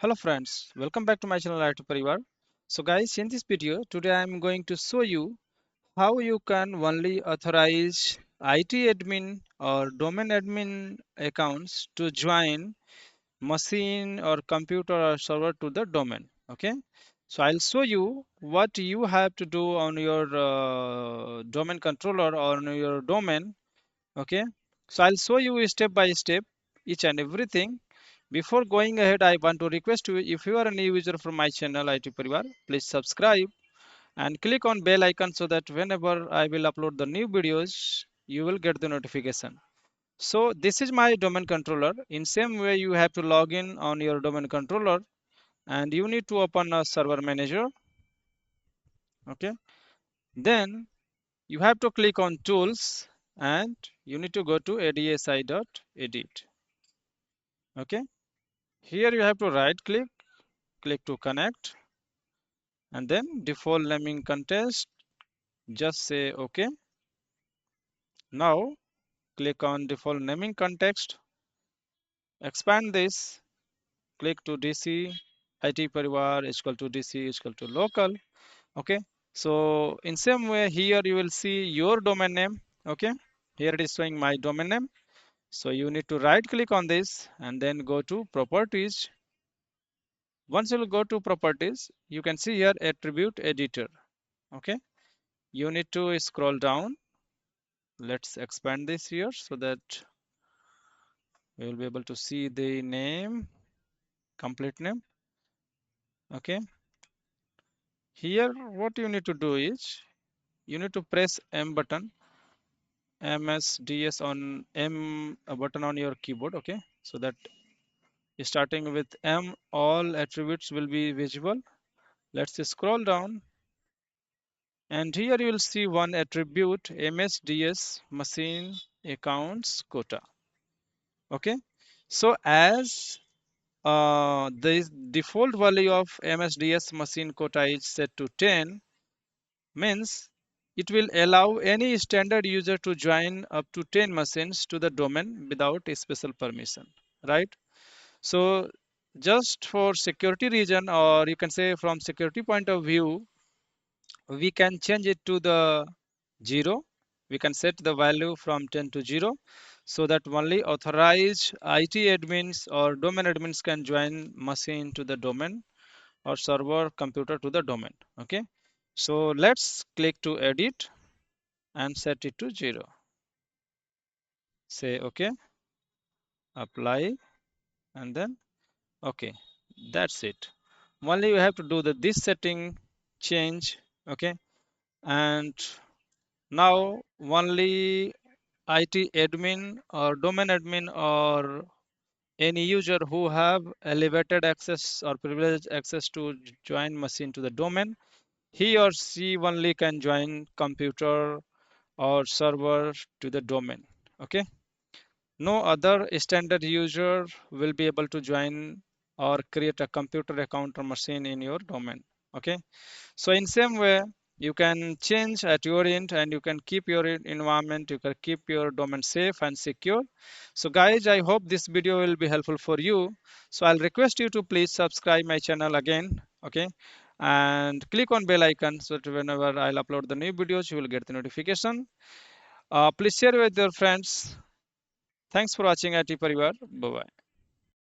Hello friends, welcome back to my channel Parivar. So guys, in this video today I am going to show you how you can only authorize IT admin or domain admin accounts to join machine or computer or server to the domain. Okay, so I'll show you what you have to do on your domain controller or on your domain. Okay, so I'll show you step by step each and everything. Before going ahead, I want to request you, if you are a new user from my channel IT Parivar, please subscribe and click on bell icon so that whenever I will upload the new videos, you will get the notification. So this is my domain controller. In same way, you have to log in on your domain controller and you need to open a server manager. Okay. Then you have to click on tools and you need to go to adsi.edit. Okay. Here you have to right click to connect, and then default naming context, just say OK. Now click on default naming context, expand this, click to DC IT Parivar is equal to DC is equal to local. Okay, so in same way here you will see your domain name. Okay, here it is showing my domain name. So you need to right click on this and then go to properties. Once you go to properties, you can see here attribute editor. Okay, you need to scroll down. Let's expand this here so that we will be able to see the name, complete name. Okay, here what you need to do is you need to press M button, MSDS on M button on your keyboard. Okay, so that starting with M, all attributes will be visible. Let's scroll down, and here you will see one attribute, MSDS machine accounts quota. Okay, so as the default value of MSDS machine quota is set to 10, means it will allow any standard user to join up to 10 machines to the domain without a special permission, right? So just for security reason, or you can say from security point of view, we can change it to the 0. We can set the value from 10 to 0 so that only authorized IT admins or domain admins can join machine to the domain or server computer to the domain. Okay, so let's click to edit and set it to 0. Say OK, apply, and then OK. That's it. Only you have to do this setting change. Okay, and now only IT admin or domain admin or any user who have elevated access or privileged access to join machine to the domain, he or she only can join computer or server to the domain. Okay, no other standard user will be able to join or create a computer account or machine in your domain. Okay, so in same way you can change at your end and you can keep your environment, you can keep your domain safe and secure. So guys, I hope this video will be helpful for you. So I'll request you to please subscribe my channel again. Okay, and click on bell icon so that whenever I'll upload the new videos you will get the notification. Please share with your friends. Thanks for watching IT Parivar. Bye bye.